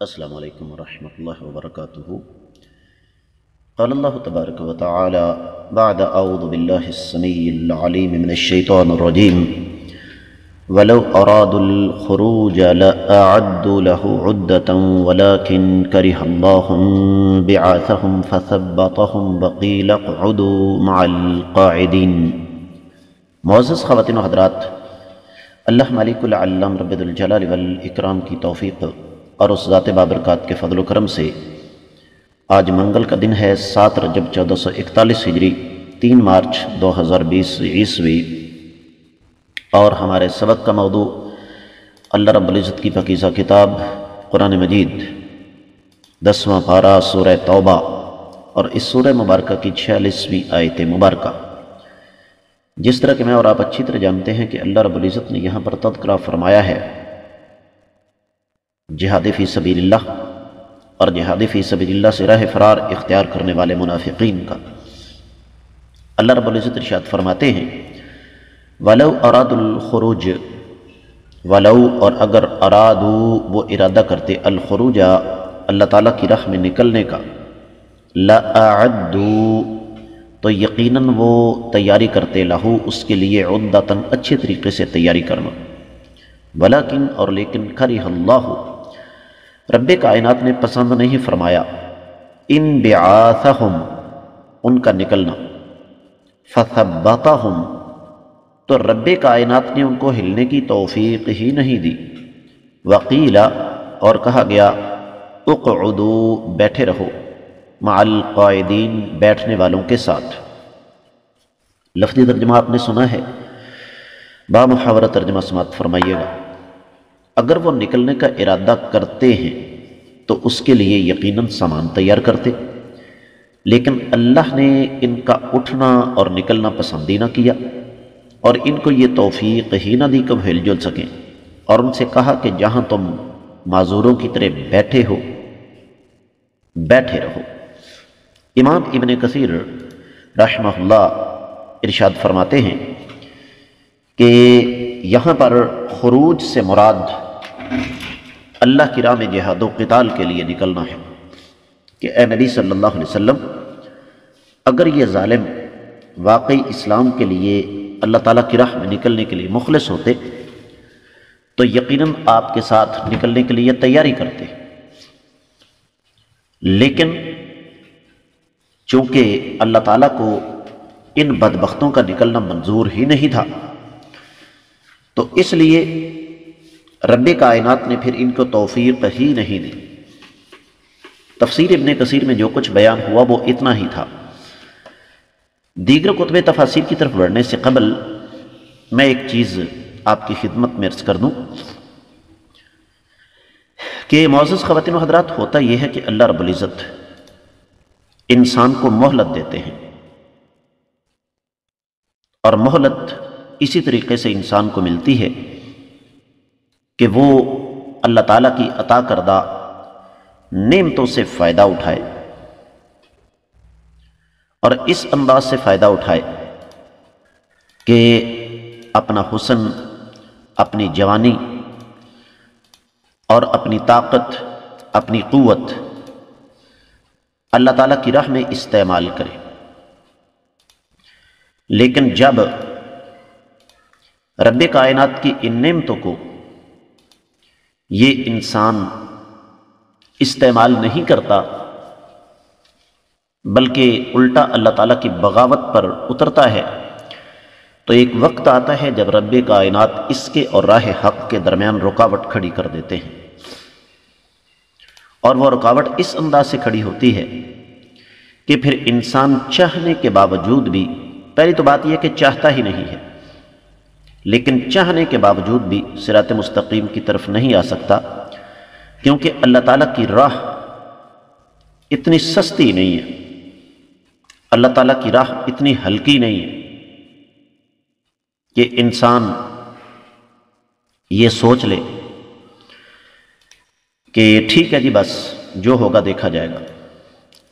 السلام علیکم ورحمۃ اللہ وبرکاتہ۔ قال اللہ تبارک و تعالی بعد اعوذ باللہ السمیع العلیم من الشیطان الرجیم ولو ارادوا الخروج لاعدوا له عدة ولكن كره الله بعاثهم فثبطهم وقيل اقعدوا مع القاعدين۔ معزز خواتین و حضرات، اللہ مالک العلام رب الجلال والاکرام کی توفیق اور اس ذات بابرکات کے فضل و کرم سے آج منگل کا دن ہے 7 رجب 1441 ہجری 3 مارچ 2020 عیسوی، اور ہمارے سبق کا موضوع اللہ رب العزت کی پاکیزہ کتاب قرآن مجید 10واں پارہ سورہ توبہ اور اس سورہ مبارکہ کی 46ویں آیت مبارکہ۔ جس طرح کہ میں اور آپ اچھی طرح جانتے ہیں کہ اللہ رب العزت نے یہاں پر تذکرہ فرمایا ہے جہاد فی سبیل اللہ اور جہاد فی سبیل اللہ سے راہ فرار اختیار کرنے والے منافقین کا۔ اللہ رب العزت ارشاد فرماتے ہیں وَلَوْ أَرَادُوا الْخُرُوجَ، ولو اور اگر ارادو وہ ارادہ کرتے الخروج اللہ تعالیٰ کی راہ میں نکلنے کا، لَأَعَدُّوا تو یقیناً وہ تیاری کرتے لہو اس کے لیے عدتاً اچھے طریقے سے تیاری کرنا، ولیکن اور لیکن کرہ اللہ رب کائنات نے پسند نہیں فرمایا انبعاثہم ان کا نکلنا، فثبتہم تو رب کائنات نے ان کو ہلنے کی توفیق ہی نہیں دی، وقیل اور کہا گیا اقعدوا بیٹھے رہو، مع القاعدین بیٹھنے والوں کے ساتھ۔ لفظی ترجمہ آپ نے سنا ہے، بامحاورہ ترجمہ سماعت فرمائیے گا۔ اگر وہ نکلنے کا ارادہ کرتے ہیں تو اس کے لیے یقیناً سامان تیار کرتے، لیکن اللہ نے ان کا اٹھنا اور نکلنا پسند ہی نہ کیا اور ان کو یہ توفیق ہی نہ دی کہ وہ ہل جل سکیں، اور ان سے کہا کہ جہاں تم معذوروں کی طرح بیٹھے ہو بیٹھے رہو۔ امام ابن کثیر رحمہ اللہ ارشاد فرماتے ہیں کہ یہاں پر خروج سے مراد اللہ کی راہ میں جہاد و قتال کے لیے نکلنا ہے کہ اے نبی صلی اللہ علیہ وسلم، اگر یہ ظالم واقعی اسلام کے لیے اللہ تعالیٰ کی راہ میں نکلنے کے لیے مخلص ہوتے تو یقیناً آپ کے ساتھ نکلنے کے لیے تیاری کرتے، لیکن چونکہ اللہ تعالیٰ کو ان بدبختوں کا نکلنا منظور ہی نہیں تھا تو اس لیے رب کائنات نے پھر ان کو توفیق ہی نہیں دی۔ تفسیر ابن کثیر میں جو کچھ بیان ہوا وہ اتنا ہی تھا۔ دیگر کتب تفاسیر کی طرف بڑھنے سے قبل میں ایک چیز آپ کی خدمت میں عرض کر دوں کہ معزز خواتین و حضرات، ہوتا یہ ہے کہ اللہ رب العزت انسان کو مہلت دیتے ہیں، اور مہلت اسی طریقے سے انسان کو ملتی ہے کہ وہ اللہ تعالیٰ کی عطا کردہ نعمتوں سے فائدہ اٹھائے، اور اس انداز سے فائدہ اٹھائے کہ اپنا حسن، اپنی جوانی اور اپنی طاقت، اپنی قوت اللہ تعالیٰ کی راہ میں استعمال کرے۔ لیکن جب رب کائنات کی ان نعمتوں کو یہ انسان استعمال نہیں کرتا بلکہ الٹا اللہ تعالیٰ کی بغاوت پر اترتا ہے، تو ایک وقت آتا ہے جب رب کائنات اس کے اور راہ حق کے درمیان رکاوٹ کھڑی کر دیتے ہیں، اور وہ رکاوٹ اس انداز سے کھڑی ہوتی ہے کہ پھر انسان چاہنے کے باوجود بھی، پہلی تو بات یہ کہ چاہتا ہی نہیں ہے، لیکن چاہنے کے باوجود بھی صراط مستقیم کی طرف نہیں آ سکتا، کیونکہ اللہ تعالیٰ کی راہ اتنی سستی نہیں ہے، اللہ تعالیٰ کی راہ اتنی ہلکی نہیں ہے کہ انسان یہ سوچ لے کہ ٹھیک ہے جی بس جو ہوگا دیکھا جائے گا۔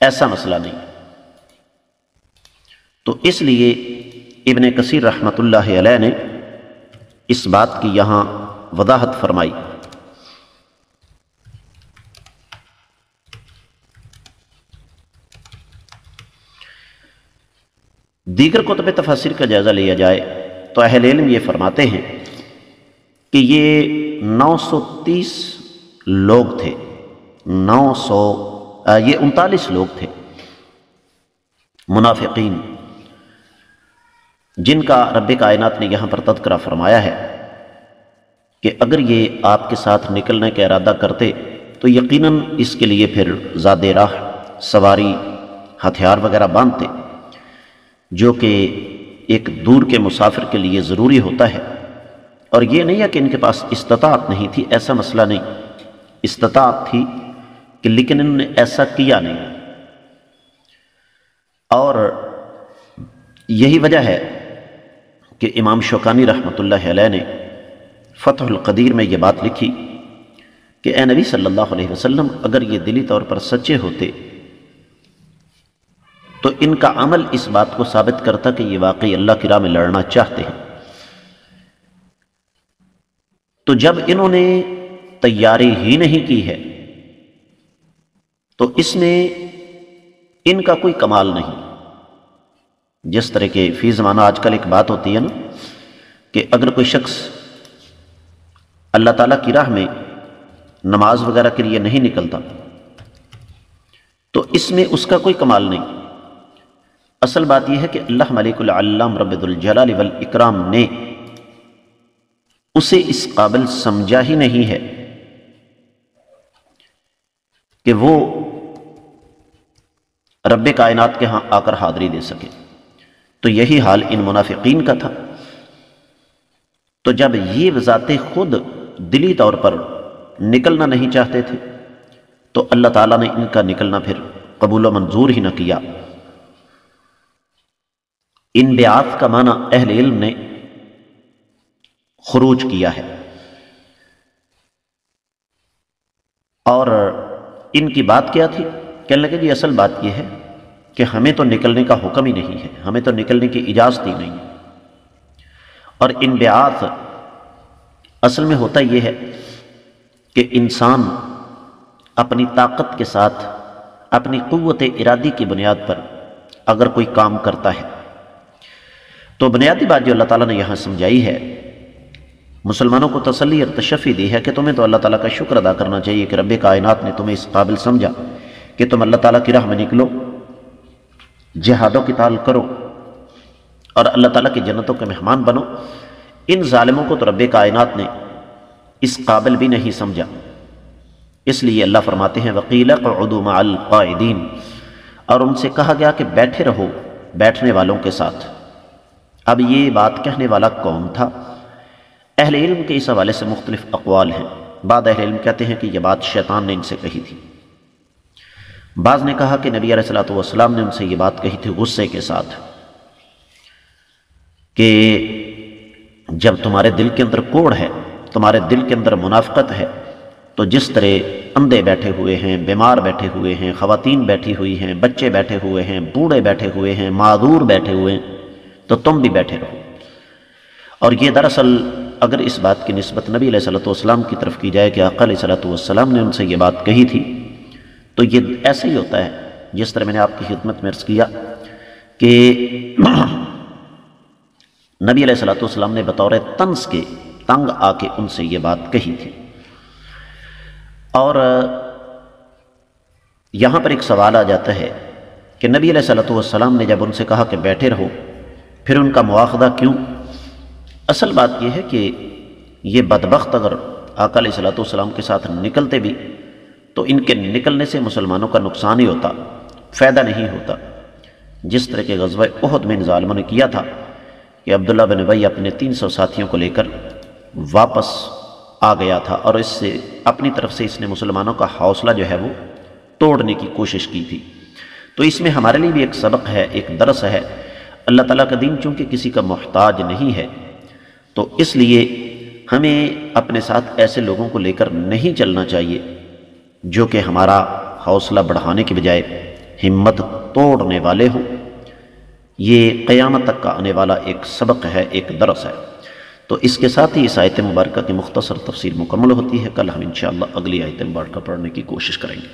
ایسا مسئلہ نہیں۔ تو اس لیے ابن کثیر رحمۃ اللہ علیہ نے اس بات کی یہاں وضاحت فرمائی دیگر کتب تفاسیر کا جائزہ لیا جائے تو اہل علم یہ فرماتے ہیں کہ یہ 930 لوگ تھے، یہ 39 لوگ تھے منافقین، جن کا رب کائنات نے یہاں پر تذکرہ فرمایا ہے کہ اگر یہ آپ کے ساتھ نکلنے کا ارادہ کرتے تو یقیناً اس کے لیے پھر زاد راہ، سواری، ہتھیار وغیرہ باندھتے، جو کہ ایک دور کے مسافر کے لیے ضروری ہوتا ہے۔ اور یہ نہیں ہے کہ ان کے پاس استطاعت نہیں تھی، ایسا مسئلہ نہیں، استطاعت تھی کہ لیکن انہوں نے ایسا کیا نہیں۔ اور یہی وجہ ہے کہ امام شوکانی رحمۃ اللہ علیہ نے فتح القدیر میں یہ بات لکھی کہ اے نبی صلی اللہ علیہ وسلم، اگر یہ دلی طور پر سچے ہوتے تو ان کا عمل اس بات کو ثابت کرتا کہ یہ واقعی اللہ کی راہ میں لڑنا چاہتے ہیں۔ تو جب انہوں نے تیاری ہی نہیں کی ہے تو اس میں ان کا کوئی کمال نہیں۔ جس طرح کے فی زمانہ آج کل ایک بات ہوتی ہے نا کہ اگر کوئی شخص اللہ تعالیٰ کی راہ میں نماز وغیرہ کے لیے نہیں نکلتا تو اس میں اس کا کوئی کمال نہیں۔ اصل بات یہ ہے کہ اللہ ملک العلام رب الجلال والاکرام نے اسے اس قابل سمجھا ہی نہیں ہے کہ وہ رب کائنات کے ہاں آ کر حاضری دے سکے۔ تو یہی حال ان منافقین کا تھا۔ تو جب یہ بذات خود دلی طور پر نکلنا نہیں چاہتے تھے تو اللہ تعالیٰ نے ان کا نکلنا پھر قبول و منظور ہی نہ کیا۔ ان بیعات کا معنی اہل علم نے خروج کیا ہے، اور ان کی بات کیا تھی؟ کہنے لگے جی اصل بات یہ ہے کہ ہمیں تو نکلنے کا حکم ہی نہیں ہے، ہمیں تو نکلنے کی اجازت ہی نہیں ہے۔ اور ان بیعات اصل میں ہوتا یہ ہے کہ انسان اپنی طاقت کے ساتھ اپنی قوت ارادی کی بنیاد پر اگر کوئی کام کرتا ہے تو بنیادی بات جو اللہ تعالیٰ نے یہاں سمجھائی ہے، مسلمانوں کو تسلی اور تشفی دی ہے کہ تمہیں تو اللہ تعالیٰ کا شکر ادا کرنا چاہیے کہ رب کائنات نے تمہیں اس قابل سمجھا کہ تم اللہ تعالیٰ کی راہ میں نکلو، جہاد و قتال کرو اور اللہ تعالیٰ کی جنتوں کے مہمان بنو۔ ان ظالموں کو تو رب کائنات نے اس قابل بھی نہیں سمجھا، اس لیے اللہ فرماتے ہیں وَقِيلَ اقْعُدُوا مَعَ الْقَاعِدِينَ، اور ان سے کہا گیا کہ بیٹھے رہو بیٹھنے والوں کے ساتھ۔ اب یہ بات کہنے والا کون تھا؟ اہل علم کے اس حوالے سے مختلف اقوال ہیں۔ بعض اہل علم کہتے ہیں کہ یہ بات شیطان نے ان سے کہی تھی، بعض نے کہا کہ نبی علیہ السلام نے ان سے یہ بات کہی تھی غصے کے ساتھ کہ جب تمہارے دل کے اندر کوڑ ہے، تمہارے دل کے اندر منافقت ہے، تو جس طرح اندھے بیٹھے ہوئے ہیں، بیمار بیٹھے ہوئے ہیں، خواتین بیٹھی ہوئی ہیں، بچے بیٹھے ہوئے ہیں، بوڑھے بیٹھے ہوئے ہیں، معذور بیٹھے ہوئے ہیں، تو تم بھی بیٹھے رہو۔ اور یہ دراصل اگر اس بات کی نسبت نبی علیہ السلام کی طرف کی جائے کہ آقا علیہ السلام نے ان سے یہ بات کہی تھی، تو یہ ایسے ہی ہوتا ہے جس طرح میں نے آپ کی خدمت میں عرض کیا کہ نبی علیہ السلام نے بطور طنز کے تنگ آ کے ان سے یہ بات کہی تھی۔ اور یہاں پر ایک سوال آ جاتا ہے کہ نبی علیہ السلام نے جب ان سے کہا کہ بیٹھے رہو، پھر ان کا مواخذہ کیوں؟ اصل بات یہ ہے کہ یہ بدبخت اگر آقا علیہ السلام کے ساتھ نکلتے بھی تو ان کے نکلنے سے مسلمانوں کا نقصان ہی ہوتا، فائدہ نہیں ہوتا۔ جس طرح کے غزوہ احد میں ان ظالموں نے کیا تھا کہ عبداللہ بن ابی اپنے 300 ساتھیوں کو لے کر واپس آ گیا تھا، اور اس سے اپنی طرف سے اس نے مسلمانوں کا حوصلہ جو ہے وہ توڑنے کی کوشش کی تھی۔ تو اس میں ہمارے لیے بھی ایک سبق ہے، ایک درس ہے۔ اللہ تعالیٰ کا دین چونکہ کسی کا محتاج نہیں ہے، تو اس لیے ہمیں اپنے ساتھ ایسے لوگوں کو لے کر نہیں چلنا چاہیے جو کہ ہمارا حوصلہ بڑھانے کے بجائے ہمت توڑنے والے ہوں۔ یہ قیامت تک کا آنے والا ایک سبق ہے، ایک درس ہے۔ تو اس کے ساتھ ہی اس آیت مبارکہ کی مختصر تفسیر مکمل ہوتی ہے۔ کل ہم انشاءاللہ اگلی آیت مبارکہ پڑھنے کی کوشش کریں گے۔